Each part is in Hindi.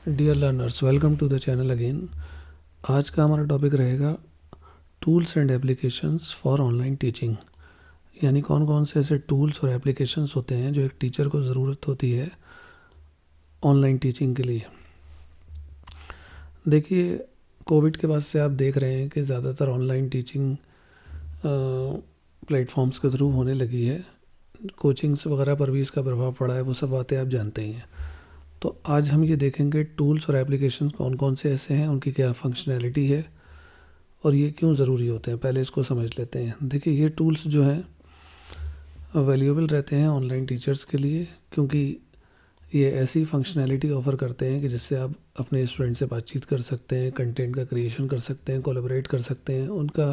Dear learners, welcome to the channel again. आज का हमारा टॉपिक रहेगा tools and applications for online teaching. यानी कौन कौन से ऐसे टूल्स और एप्लीकेशंस होते हैं जो एक टीचर को ज़रूरत होती है ऑनलाइन टीचिंग के लिए। देखिए, कोविड के बाद से आप देख रहे हैं कि ज़्यादातर ऑनलाइन टीचिंग प्लेटफॉर्म्स के थ्रू होने लगी है। कोचिंग्स वगैरह पर भी इसका प्रभाव पड़ा है, वो सब बातें आप जानते ही हैं। तो आज हम ये देखेंगे टूल्स और एप्लीकेशंस कौन कौन से ऐसे हैं, उनकी क्या फंक्शनैलिटी है और ये क्यों ज़रूरी होते हैं। पहले इसको समझ लेते हैं। देखिए, ये टूल्स जो हैं वैल्यूएबल रहते हैं ऑनलाइन टीचर्स के लिए, क्योंकि ये ऐसी फंक्शनैलिटी ऑफ़र करते हैं कि जिससे आप अपने स्टूडेंट से बातचीत कर सकते हैं, कंटेंट का क्रिएशन कर सकते हैं, कोलैबोरेट कर सकते हैं, उनका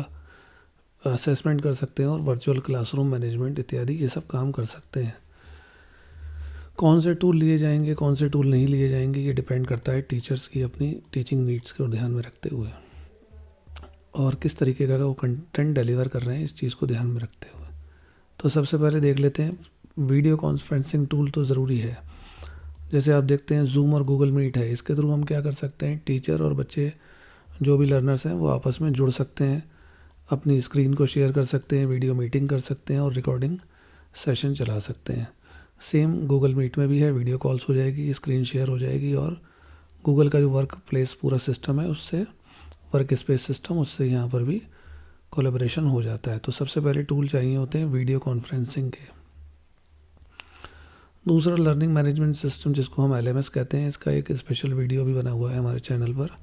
असेसमेंट कर सकते हैं और वर्चुअल क्लासरूम मैनेजमेंट इत्यादि ये सब काम कर सकते हैं। कौन से टूल लिए जाएंगे, कौन से टूल नहीं लिए जाएंगे, ये डिपेंड करता है टीचर्स की अपनी टीचिंग नीड्स को ध्यान में रखते हुए और किस तरीके का वो कंटेंट डिलीवर कर रहे हैं, इस चीज़ को ध्यान में रखते हुए। तो सबसे पहले देख लेते हैं, वीडियो कॉन्फ्रेंसिंग टूल तो ज़रूरी है। जैसे आप देखते हैं जूम और गूगल मीट है, इसके थ्रू हम क्या कर सकते हैं, टीचर और बच्चे जो भी लर्नर्स हैं वो आपस में जुड़ सकते हैं, अपनी स्क्रीन को शेयर कर सकते हैं, वीडियो मीटिंग कर सकते हैं और रिकॉर्डिंग सेशन चला सकते हैं। सेम गूगल मीट में भी है, वीडियो कॉल्स हो जाएगी, स्क्रीन शेयर हो जाएगी और गूगल का जो वर्क प्लेस पूरा सिस्टम है उससे, वर्क स्पेस सिस्टम, उससे यहाँ पर भी कोलैबोरेशन हो जाता है। तो सबसे पहले टूल चाहिए होते हैं वीडियो कॉन्फ्रेंसिंग के। दूसरा लर्निंग मैनेजमेंट सिस्टम, जिसको हम LMS कहते हैं, इसका एक स्पेशल वीडियो भी बना हुआ है हमारे चैनल पर।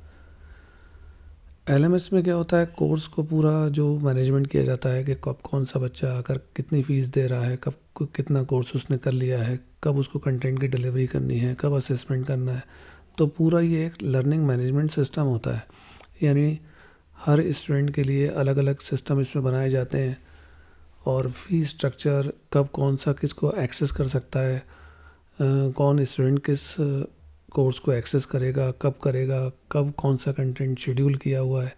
LMS में क्या होता है, कोर्स को पूरा जो मैनेजमेंट किया जाता है कि कब कौन सा बच्चा आकर कितनी फ़ीस दे रहा है, कब कितना कोर्स उसने कर लिया है, कब उसको कंटेंट की डिलीवरी करनी है, कब असेसमेंट करना है। तो पूरा ये एक लर्निंग मैनेजमेंट सिस्टम होता है। यानी हर स्टूडेंट के लिए अलग अलग सिस्टम इसमें बनाए जाते हैं और फीस स्ट्रक्चर, कब कौन सा किसको एक्सेस कर सकता है, कौन स्टूडेंट किस कोर्स को एक्सेस करेगा, कब करेगा, कब कौन सा कंटेंट शेड्यूल किया हुआ है,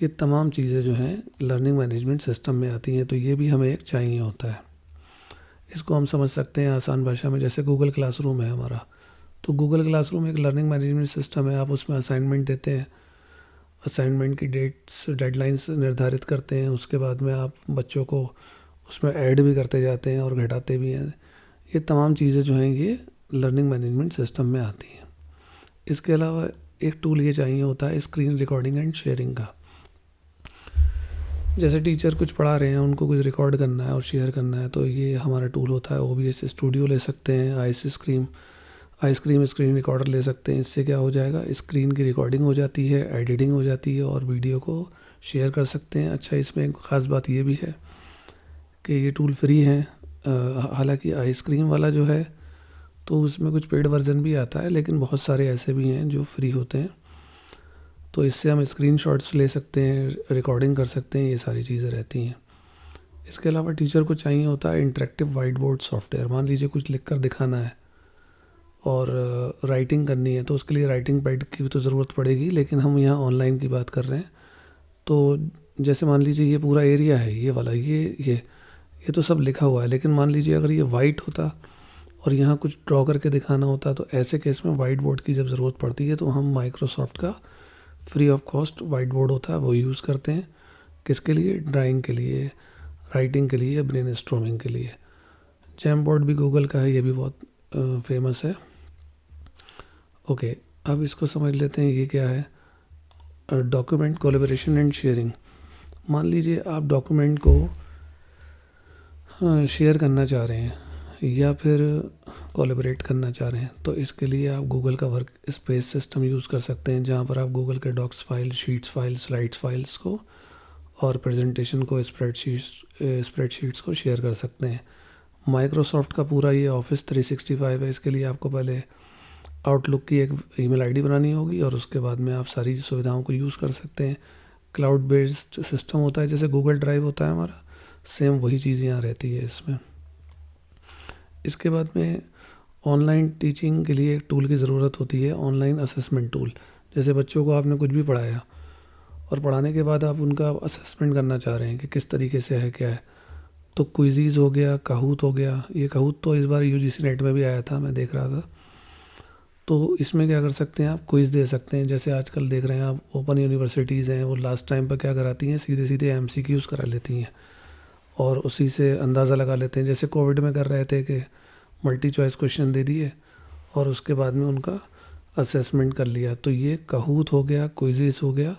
ये तमाम चीज़ें जो हैं लर्निंग मैनेजमेंट सिस्टम में आती हैं। तो ये भी हमें एक चाहिए होता है। इसको हम समझ सकते हैं आसान भाषा में, जैसे गूगल क्लासरूम है हमारा। तो गूगल क्लासरूम एक लर्निंग मैनेजमेंट सिस्टम है। आप उसमें असाइनमेंट देते हैं, असाइनमेंट की डेट्स, डेडलाइंस निर्धारित करते हैं, उसके बाद में आप बच्चों को उसमें ऐड भी करते जाते हैं और घटाते भी हैं। ये तमाम चीज़ें जो हैं ये लर्निंग मैनेजमेंट सिस्टम में आती हैं। इसके अलावा एक टूल ये चाहिए होता है स्क्रीन रिकॉर्डिंग एंड शेयरिंग का। जैसे टीचर कुछ पढ़ा रहे हैं, उनको कुछ रिकॉर्ड करना है और शेयर करना है, तो ये हमारा टूल होता है। OBS स्टूडियो ले सकते हैं, आइसक्रीम स्क्रीन रिकॉर्डर ले सकते हैं। इससे क्या हो जाएगा, स्क्रीन की रिकॉर्डिंग हो जाती है, एडिटिंग हो जाती है और वीडियो को शेयर कर सकते हैं। अच्छा, इसमें एक ख़ास बात ये भी है कि ये टूल फ्री है। हालांकि आइसक्रीम वाला जो है तो उसमें कुछ पेड वर्जन भी आता है, लेकिन बहुत सारे ऐसे भी हैं जो फ्री होते हैं। तो इससे हम स्क्रीनशॉट्स ले सकते हैं, रिकॉर्डिंग कर सकते हैं, ये सारी चीज़ें रहती हैं। इसके अलावा टीचर को चाहिए होता है इंटरेक्टिव वाइट बोर्ड सॉफ्टवेयर। मान लीजिए कुछ लिख कर दिखाना है और राइटिंग करनी है, तो उसके लिए राइटिंग पैड की भी तो ज़रूरत पड़ेगी, लेकिन हम यहाँ ऑनलाइन की बात कर रहे हैं। तो जैसे मान लीजिए ये पूरा एरिया है, ये वाला, ये तो सब लिखा हुआ है, लेकिन मान लीजिए अगर ये वाइट होता और यहाँ कुछ ड्रॉ करके दिखाना होता, तो ऐसे केस में वाइट बोर्ड की जब ज़रूरत पड़ती है तो हम माइक्रोसॉफ्ट का free of cost white board होता है वो यूज़ करते हैं। किसके लिए, ड्राइंग के लिए, राइटिंग के लिए, ब्रेनस्टॉर्मिंग के लिए। जैम बोर्ड भी गूगल का है, ये भी बहुत फेमस है। ओके, अब इसको समझ लेते हैं ये क्या है। Document collaboration and sharing. मान लीजिए आप डॉक्यूमेंट को शेयर करना चाह रहे हैं या फिर कोलैबोरेट करना चाह रहे हैं, तो इसके लिए आप गूगल का वर्क स्पेस सिस्टम यूज़ कर सकते हैं, जहाँ पर आप गूगल के docs file, sheets file, slides files को और प्रेजेंटेशन को, स्प्रेडशीट्स को शेयर कर सकते हैं। माइक्रोसॉफ्ट का पूरा ये ऑफिस 365 है। इसके लिए आपको पहले आउटलुक की एक ईमेल आईडी बनानी होगी और उसके बाद में आप सारी सुविधाओं को यूज़ कर सकते हैं। क्लाउड बेस्ड सिस्टम होता है, जैसे गूगल ड्राइव होता है हमारा, सेम वही चीज़ यहाँ रहती है इसमें। इसके बाद में ऑनलाइन टीचिंग के लिए एक टूल की ज़रूरत होती है, ऑनलाइन असेसमेंट टूल। जैसे बच्चों को आपने कुछ भी पढ़ाया और पढ़ाने के बाद आप उनका असेसमेंट करना चाह रहे हैं कि किस तरीके से है, क्या है, तो क्विज़ीज़ हो गया, काहूत हो गया। ये काहूत तो इस बार UGC नेट में भी आया था, मैं देख रहा था। तो इसमें क्या कर सकते हैं, आप क्विज़ दे सकते हैं। जैसे आजकल देख रहे हैं आप, ओपन यूनिवर्सिटीज़ हैं, वो लास्ट टाइम पर क्या कराती हैं, सीधे सीधे MCQs करा लेती हैं और उसी से अंदाज़ा लगा लेते हैं। जैसे कोविड में कर रहे थे कि मल्टी चॉइस क्वेश्चन दे दिए और उसके बाद में उनका असेसमेंट कर लिया। तो ये काहूत हो गया, क्विज़िस हो गया,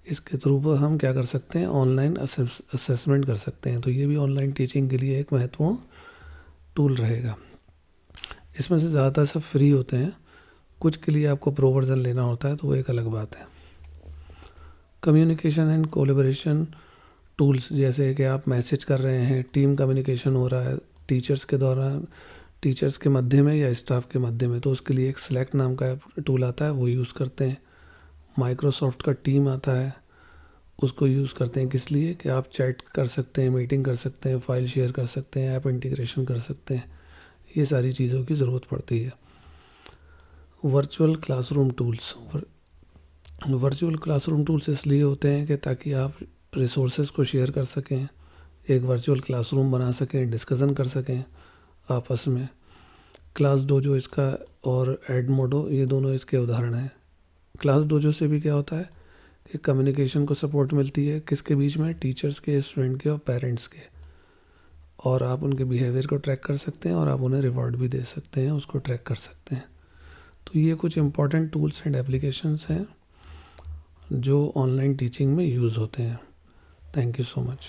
इसके थ्रू पर हम क्या कर सकते हैं, ऑनलाइन असेसमेंट कर सकते हैं। तो ये भी ऑनलाइन टीचिंग के लिए एक महत्वपूर्ण टूल रहेगा। इसमें से ज़्यादातर सब फ्री होते हैं, कुछ के लिए आपको प्रो वर्जन लेना होता है, तो वो एक अलग बात है। कम्युनिकेशन एंड कोलैबोरेशन टूल्स, जैसे कि आप मैसेज कर रहे हैं, टीम कम्युनिकेशन हो रहा है टीचर्स के दौरान, टीचर्स के मध्य में या स्टाफ के मध्य में, तो उसके लिए एक स्लैक नाम का टूल आता है, वो यूज़ करते हैं। माइक्रोसॉफ्ट का टीम आता है, उसको यूज़ करते हैं किस लिए, कि आप चैट कर सकते हैं, मीटिंग कर सकते हैं, फाइल शेयर कर सकते हैं, ऐप इंटीग्रेशन कर सकते हैं, ये सारी चीज़ों की ज़रूरत पड़ती है। Virtual classroom tools, virtual classroom tools इसलिए होते हैं कि ताकि आप रिसोर्सेज को शेयर कर सकें, एक वर्चुअल क्लासरूम बना सकें, डिस्कशन कर सकें आपस में। क्लास डोजो इसका और एडमोडो, ये दोनों इसके उदाहरण हैं। क्लास डोजो से भी क्या होता है कि कम्युनिकेशन को सपोर्ट मिलती है, किसके बीच में, टीचर्स के, स्टूडेंट के और पेरेंट्स के, और आप उनके बिहेवियर को ट्रैक कर सकते हैं और आप उन्हें रिवॉर्ड भी दे सकते हैं, उसको ट्रैक कर सकते हैं। तो ये कुछ इंपॉर्टेंट टूल्स एंड एप्लीकेशंस हैं जो ऑनलाइन टीचिंग में यूज़ होते हैं। Thank you so much.